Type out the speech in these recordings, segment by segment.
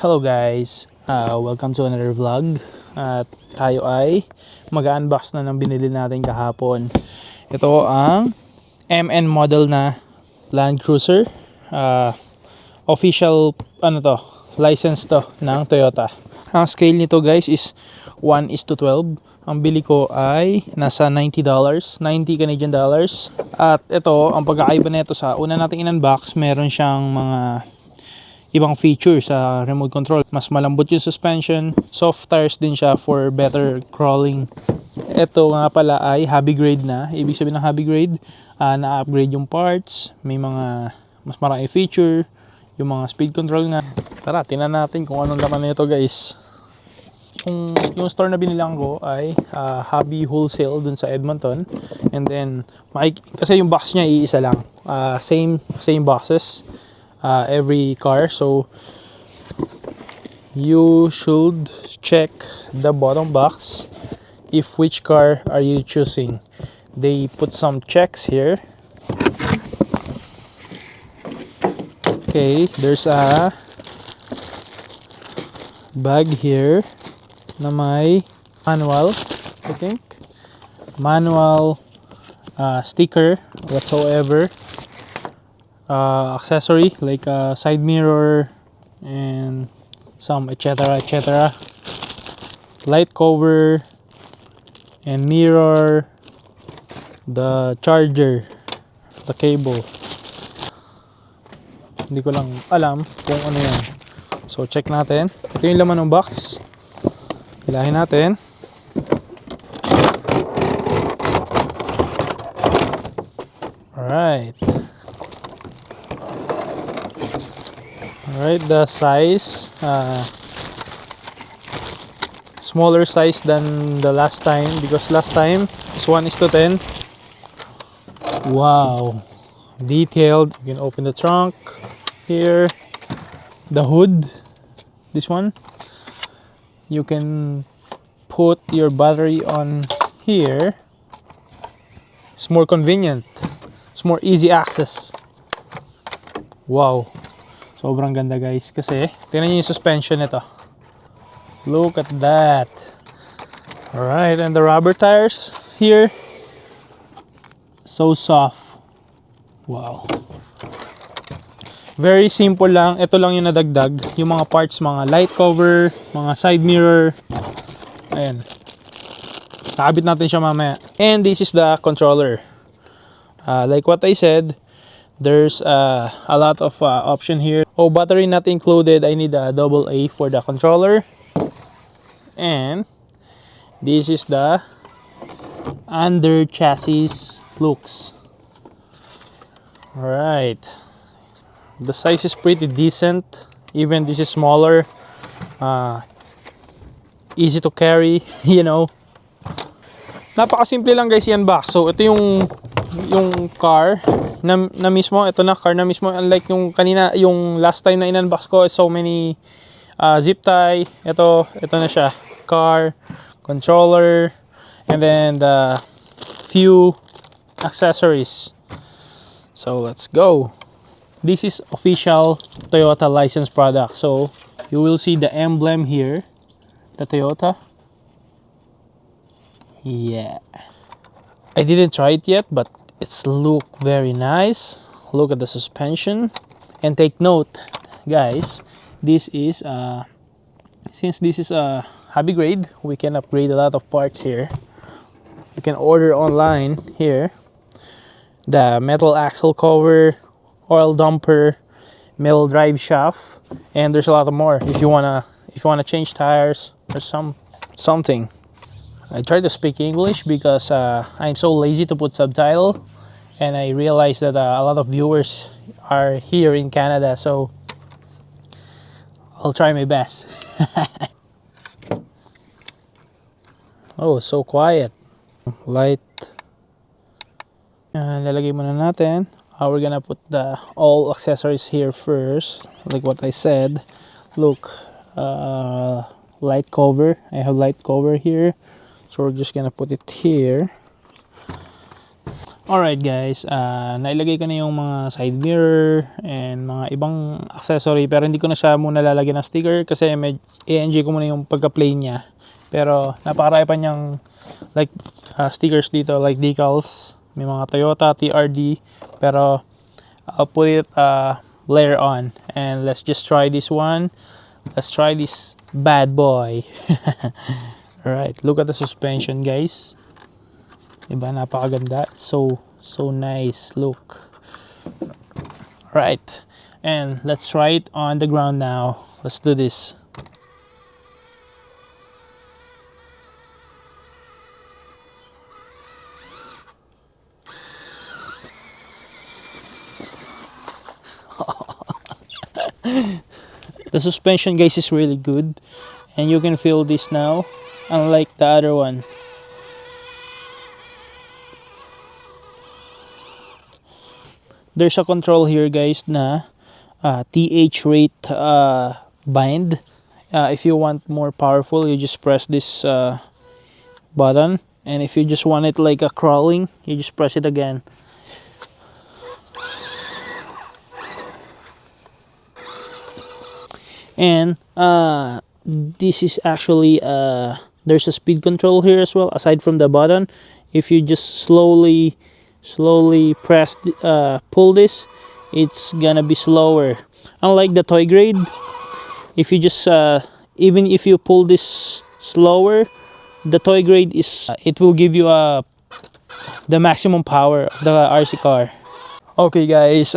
Hello guys, welcome to another vlog. At tayo ay mag-unbox na ng binili natin kahapon. Ito ang MN model na Land Cruiser. Official license to ng Toyota. Ang scale nito guys is 1:12. Ang bili ko ay nasa $90, 90 Canadian dollars. At ito, ang pagkakaiba nito sa una nating in-unbox, meron siyang mga ibang feature sa remote control. Mas malambot yung suspension, soft tires din siya for better crawling. Ito nga pala ay hobby grade na. Ibig sabihin ng hobby grade, na-upgrade yung parts, may mga mas marami feature, yung mga speed control nga. Tara, tingnan natin kung anong laman nito guys. Yung store na binilang ko ay Hobby Wholesale dun sa Edmonton. And then, kasi yung box niya iisa lang. Same boxes. Every car, so you should check the bottom box if which car are you choosing. They put some checks here. Okay, there's a bag here na may manual, I think manual, sticker whatsoever, accessory like a side mirror and some etc, light cover and mirror, the charger, the cable. Hindi ko lang alam kung ano yan, so check natin. Ito yung laman ng box. Hilahin natin. Alright, the size, smaller size than the last time, because last time is 1:10. Wow, detailed. You can open the trunk here, the hood, this one. You can put your battery on here. It's more convenient, it's more easy access. Wow, sobrang ganda guys, kasi tingnan niyo yung suspension nito. Look at that. Alright, and the rubber tires here, so soft. Wow, very simple lang. Ito lang yung nadagdag, yung mga parts, mga light cover, mga side mirror. Ayan, nakabit natin siya mamaya. And this is the controller. Like what I said, there's a lot of option here. Oh, battery not included. I need a AA for the controller. And this is the under chassis looks. Alright, the size is pretty decent. Even this is smaller, easy to carry. You know, napakasimple lang guys i-unbox. So ito yung car na mismo. Ito na car na mismo, unlike yung kanina, yung last time na in-unbox ko, so many zip tie. Ito na siya, car, controller, and then the few accessories. So let's go. This is official Toyota licensed product, so you will see the emblem here, the Toyota. Yeah, I didn't try it yet, but it's look very nice. Look at the suspension. And take note guys, this is since this is a hobby grade, we can upgrade a lot of parts here. You can order online here. The metal axle cover, oil dumper, metal drive shaft, and there's a lot more if you wanna change tires or something. I try to speak English because I'm so lazy to put subtitle, and I realize that a lot of viewers are here in Canada, so I'll try my best. Oh, so quiet. Light. Lalagay muna natin. We're gonna put the all accessories here first, like what I said. Look, light cover. I have light cover here, so we're just gonna put it here. Alright guys, nailagay ko na yung mga side mirror and mga ibang accessory, pero hindi ko na siya muna lalagyan ng sticker kasi i-enjoy ko muna yung pagka-plain niya. Pero napakarami pa niyang like stickers dito, like decals. May mga Toyota, TRD, pero I'll put it later on. And let's just try this one. Let's try this bad boy. Alright, look at the suspension guys. Diba, napakaganda. So nice look. Right, and let's try it on the ground now. Let's do this. The suspension guys is really good, and you can feel this now, unlike the other one. There's a control here guys na TH rate bind. If you want more powerful, you just press this button, and if you just want it like a crawling, you just press it again. And this is actually there's a speed control here as well aside from the button. If you just slowly press pull this, it's gonna be slower, unlike the toy grade. If you just even if you pull this slower, the toy grade is it will give you the maximum power of the RC car. Okay guys,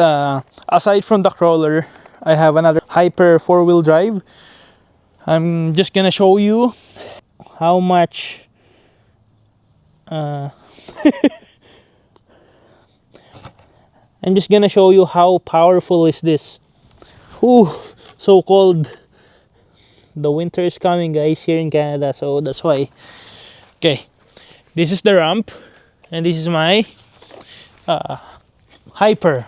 aside from the crawler, I have another hyper 4-wheel drive. I'm just gonna show you how much I'm just gonna show you how powerful is this. Ooh, so cold. The winter is coming guys here in Canada, so that's why. Okay, this is the ramp, and this is my hyper.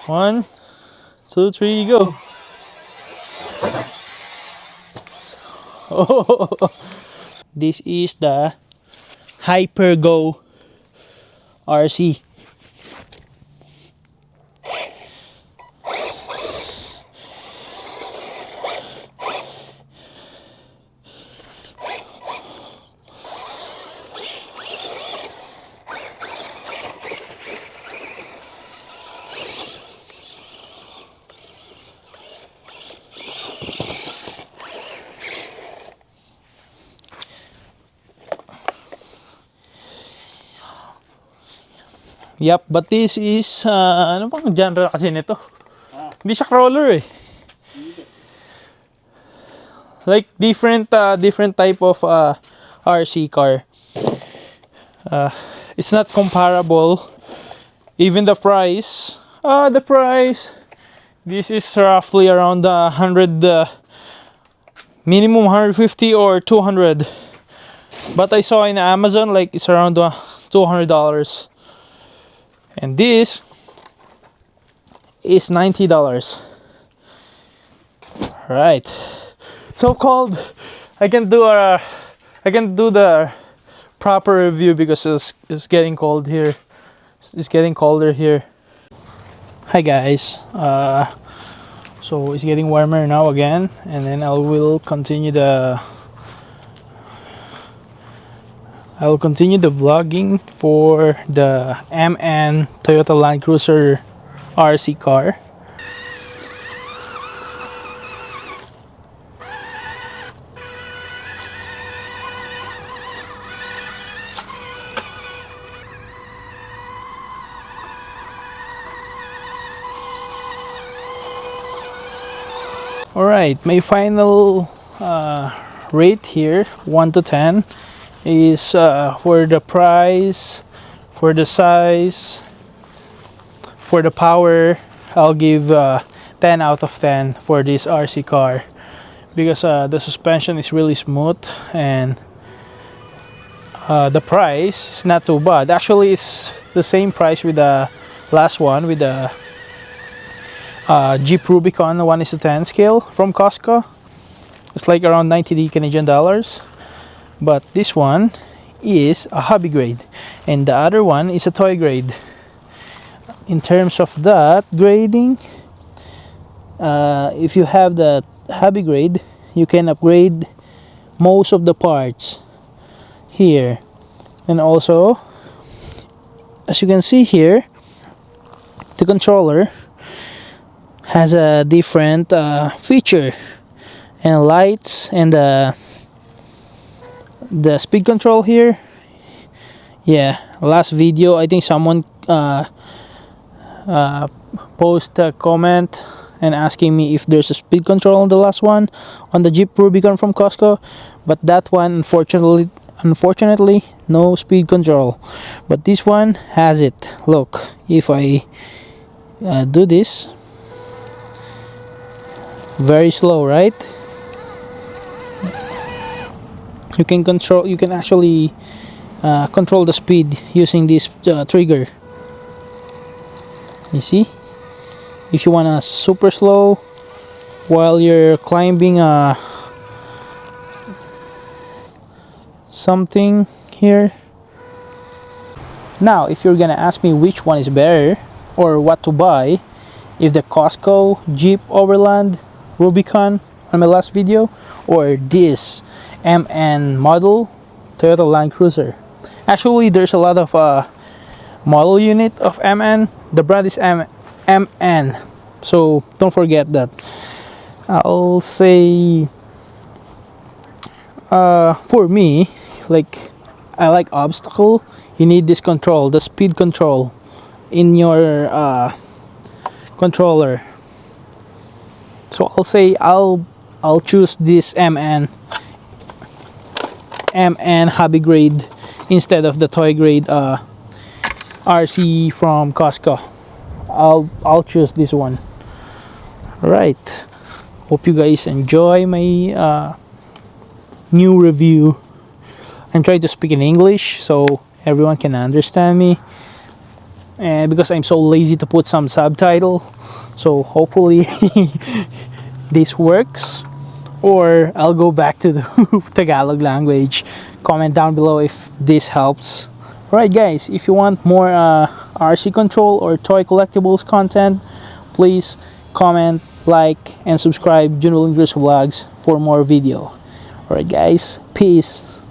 1, 2, 3, go. Oh, this is the Hyper Go RC. Yep, but this is ano bang genre kasi nito? Hindi siya crawler eh. Like different type of RC car. It's not comparable. Even the price. The price. This is roughly around 100 minimum 150 or 200. But I saw in Amazon like it's around $200. And this is $90. Right. So cold. I can do the proper review because it's getting cold here. It's getting colder here. Hi guys. So it's getting warmer now again, and then I will continue the vlogging for the MN Toyota Land Cruiser RC car. Alright, my final rate here, 1 to 10, is for the price, for the size, for the power, I'll give 10 out of 10 for this RC car, because the suspension is really smooth, and the price is not too bad. Actually, it's the same price with the last one, with the Jeep Rubicon 1:10 scale from Costco. It's like around 90 Canadian dollars. But this one is a hobby grade, and the other one is a toy grade. In terms of that grading, if you have the hobby grade, you can upgrade most of the parts here. And also, as you can see here, the controller has a different feature and lights, and the speed control here. Yeah, last video I think someone post a comment and asking me if there's a speed control on the last one, on the Jeep Rubicon from Costco, but that one unfortunately no speed control, but this one has it. Look, if I do this, very slow, right? You can actually control the speed using this trigger. You see, if you want to super slow while you're climbing something here. Now, if you're gonna ask me which one is better or what to buy, if the Costco Jeep Overland Rubicon on my last video, or this MN model Toyota Land Cruiser. Actually, there's a lot of model unit of MN. The brand is MN, so don't forget that. I'll say for me, like, I like obstacle, you need this control, the speed control in your controller. So I'll say I'll choose this MN hobby grade instead of the toy grade RC from Costco. I'll choose this one. All right, hope you guys enjoy my new review. I'm trying to speak in English so everyone can understand me, and because I'm so lazy to put some subtitle, so hopefully this works, or I'll go back to the Tagalog language. Comment down below if this helps. Alright guys, if you want more RC control or toy collectibles content, please comment, like, and subscribe Junel and Chris Vlogs for more video. Alright guys, peace.